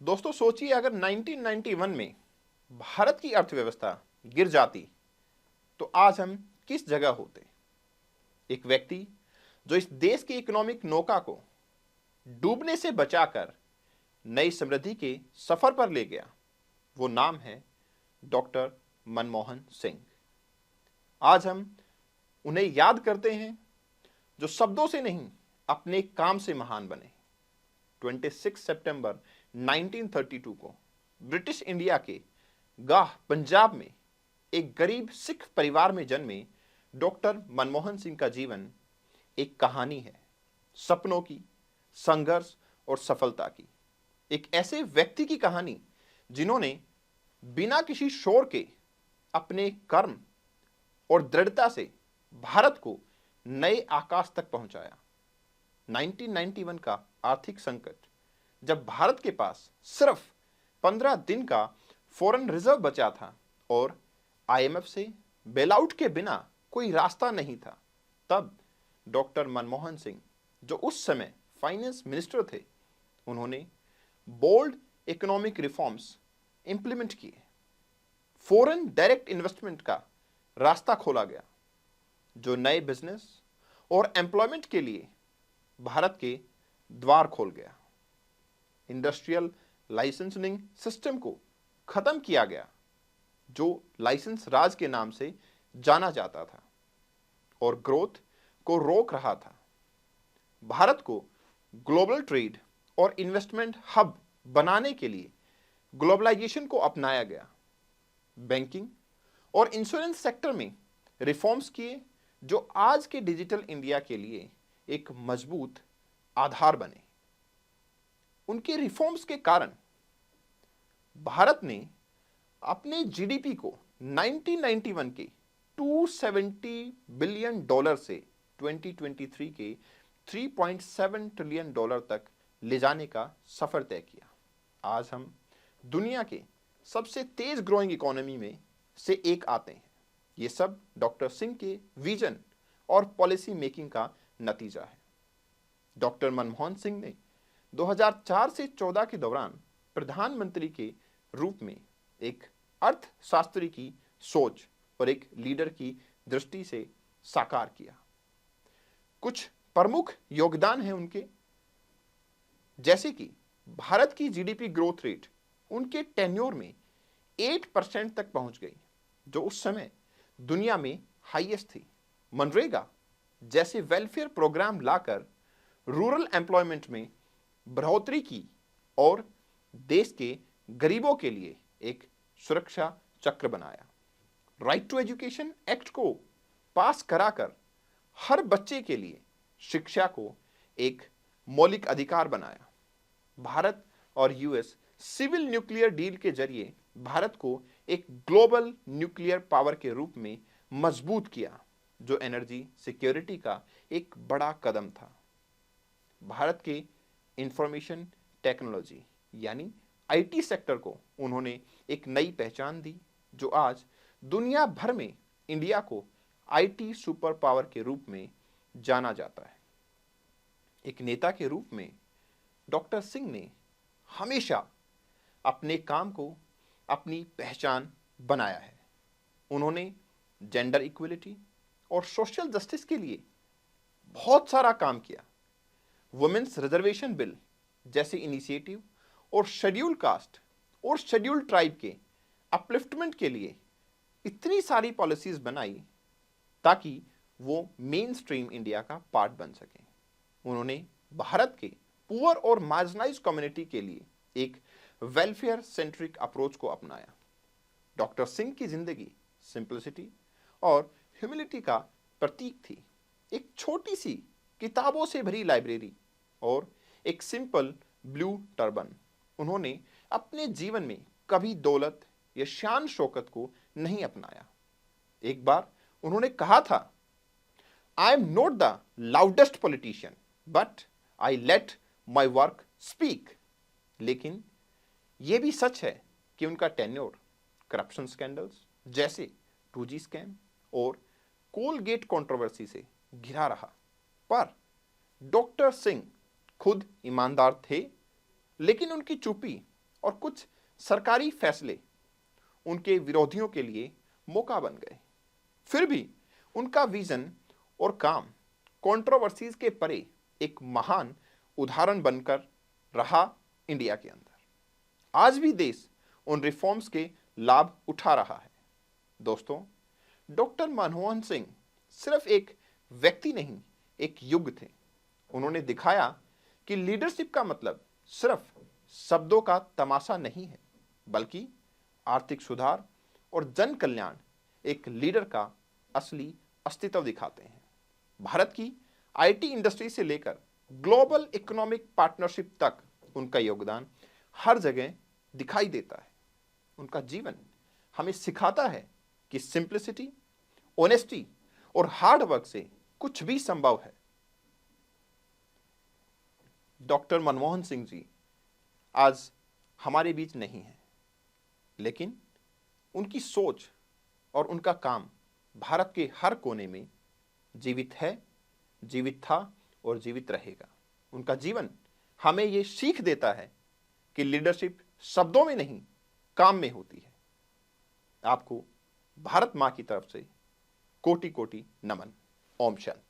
दोस्तों सोचिए, अगर 1991 में भारत की अर्थव्यवस्था गिर जाती तो आज हम किस जगह होते। एक व्यक्ति जो इस देश की इकोनॉमिक नौका को डूबने से बचाकर नई समृद्धि के सफर पर ले गया, वो नाम है डॉक्टर मनमोहन सिंह। आज हम उन्हें याद करते हैं जो शब्दों से नहीं अपने काम से महान बने। 26 सितंबर 1932 को ब्रिटिश इंडिया के गाह पंजाब में एक गरीब सिख परिवार में जन्मे डॉक्टर मनमोहन सिंह का जीवन एक कहानी है, सपनों की, संघर्ष और सफलता की। एक ऐसे व्यक्ति की कहानी जिन्होंने बिना किसी शोर के अपने कर्म और दृढ़ता से भारत को नए आकाश तक पहुंचाया। 1991 का आर्थिक संकट, जब भारत के पास सिर्फ 15 दिन का फॉरेन रिजर्व बचा था और आईएमएफ से बेलआउट के बिना कोई रास्ता नहीं था, तब डॉक्टर मनमोहन सिंह, जो उस समय फाइनेंस मिनिस्टर थे, उन्होंने बोल्ड इकोनॉमिक रिफॉर्म्स इंप्लीमेंट किए। फॉरेन डायरेक्ट इन्वेस्टमेंट का रास्ता खोला गया, जो नए बिजनेस और एम्प्लॉयमेंट के लिए भारत के द्वार खोल गया। इंडस्ट्रियल लाइसेंसिंग सिस्टम को खत्म किया गया, जो लाइसेंस राज के नाम से जाना जाता था और ग्रोथ को रोक रहा था। भारत को ग्लोबल ट्रेड और इन्वेस्टमेंट हब बनाने के लिए ग्लोबलाइजेशन को अपनाया गया। बैंकिंग और इंश्योरेंस सेक्टर में रिफॉर्म्स किए, जो आज के डिजिटल इंडिया के लिए एक मजबूत आधार बने। उनके रिफॉर्म्स के कारण भारत ने अपने जीडीपी को 1991 के $270 बिलियन से 2023 के $3.7 ट्रिलियन तक ले जाने का सफर तय किया। आज हम दुनिया के सबसे तेज ग्रोइंग इकोनॉमी में से एक आते हैं। ये सब डॉक्टर सिंह के विजन और पॉलिसी मेकिंग का नतीजा है। डॉक्टर मनमोहन सिंह ने 2004 से 14 के दौरान प्रधानमंत्री के रूप में एक अर्थशास्त्री की सोच और एक लीडर की दृष्टि से साकार किया। कुछ प्रमुख योगदान हैं उनके, जैसे कि भारत की जीडीपी ग्रोथ रेट उनके टेन्योर में 8% तक पहुंच गई, जो उस समय दुनिया में हाईएस्ट थी। मनरेगा जैसे वेलफेयर प्रोग्राम लाकर रूरल एम्प्लॉयमेंट में बढ़ोतरी की और देश के गरीबों के लिए एक सुरक्षा चक्र बनाया। राइट टू एजुकेशन एक्ट को पास कराकर हर बच्चे के लिए शिक्षा को एक मौलिक अधिकार बनाया। भारत और यूएस सिविल न्यूक्लियर डील के जरिए भारत को एक ग्लोबल न्यूक्लियर पावर के रूप में मजबूत किया, जो एनर्जी सिक्योरिटी का एक बड़ा कदम था। भारत के इंफॉर्मेशन टेक्नोलॉजी यानी आईटी सेक्टर को उन्होंने एक नई पहचान दी, जो आज दुनिया भर में इंडिया को आईटी सुपर पावर के रूप में जाना जाता है। एक नेता के रूप में डॉक्टर सिंह ने हमेशा अपने काम को अपनी पहचान बनाया है। उन्होंने जेंडर इक्वलिटी और सोशल जस्टिस के लिए बहुत सारा काम किया। वुमेन्स रिजर्वेशन बिल जैसे इनिशिएटिव और शेड्यूल कास्ट और शेड्यूल ट्राइब के अपलिफ्टमेंट के लिए इतनी सारी पॉलिसीज बनाई ताकि वो मेन स्ट्रीम इंडिया का पार्ट बन सकें। उन्होंने भारत के पुअर और मार्जिनाइज्ड कम्युनिटी के लिए एक वेलफेयर सेंट्रिक अप्रोच को अपनाया। डॉक्टर सिंह की जिंदगी सिंपलिसिटी और ह्यूमिलिटी का प्रतीक थी। एक छोटी सी किताबों से भरी लाइब्रेरी और एक सिंपल ब्लू टर्बन। उन्होंने अपने जीवन में कभी दौलत या शान शौकत को नहीं अपनाया। एक बार उन्होंने कहा था, I am not the loudest politician but I let my work speak. लेकिन यह भी सच है कि उनका टेन्योर करप्शन स्कैंडल्स जैसे 2G स्कैम और कोलगेट कंट्रोवर्सी से घिरा रहा, पर डॉक्टर सिंह खुद ईमानदार थे, लेकिन उनकी चुप्पी और कुछ सरकारी फैसले उनके विरोधियों के लिए मौका बन गए। फिर भी उनका विजन और काम कंट्रोवर्सीज के परे एक महान उदाहरण बनकर रहा इंडिया के अंदर। आज भी देश उन रिफॉर्म्स के लाभ उठा रहा है। दोस्तों, डॉक्टर मनमोहन सिंह सिर्फ एक व्यक्ति नहीं, एक युग थे। उन्होंने दिखाया कि लीडरशिप का मतलब सिर्फ शब्दों का तमाशा नहीं है, बल्कि आर्थिक सुधार और जन कल्याण एक लीडर का असली अस्तित्व दिखाते हैं। भारत की आईटी इंडस्ट्री से लेकर ग्लोबल इकोनॉमिक पार्टनरशिप तक उनका योगदान हर जगह दिखाई देता है। उनका जीवन हमें सिखाता है कि सिंप्लिसिटी, ऑनेस्टी और हार्ड वर्क से कुछ भी संभव है। डॉक्टर मनमोहन सिंह जी आज हमारे बीच नहीं है, लेकिन उनकी सोच और उनका काम भारत के हर कोने में जीवित है, जीवित था और जीवित रहेगा। उनका जीवन हमें यह सीख देता है कि लीडरशिप शब्दों में नहीं, काम में होती है। आपको भारत मां की तरफ से कोटि कोटि नमन। ओम शांति।